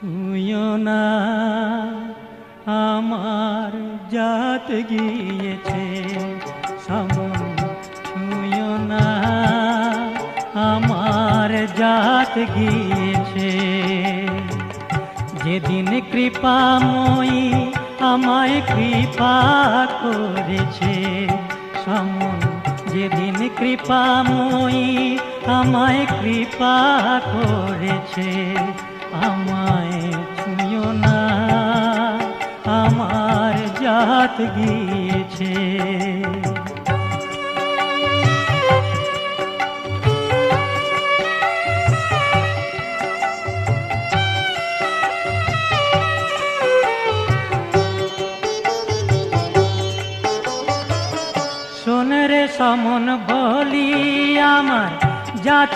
ছুঁয়ো না আমার জাত গিয়েছে সমন, ছুঁয়ো না আমার জাত গিয়েছে। যেদিন কৃপাময়ী আমায় কৃপা করেছে সমন, যেদিন কৃপাময়ী আমায় কৃপা করেছে, আমায় ছুঁয়ো না আমার জাত গিয়েছে। শোন রে সমন বলি আমার জাত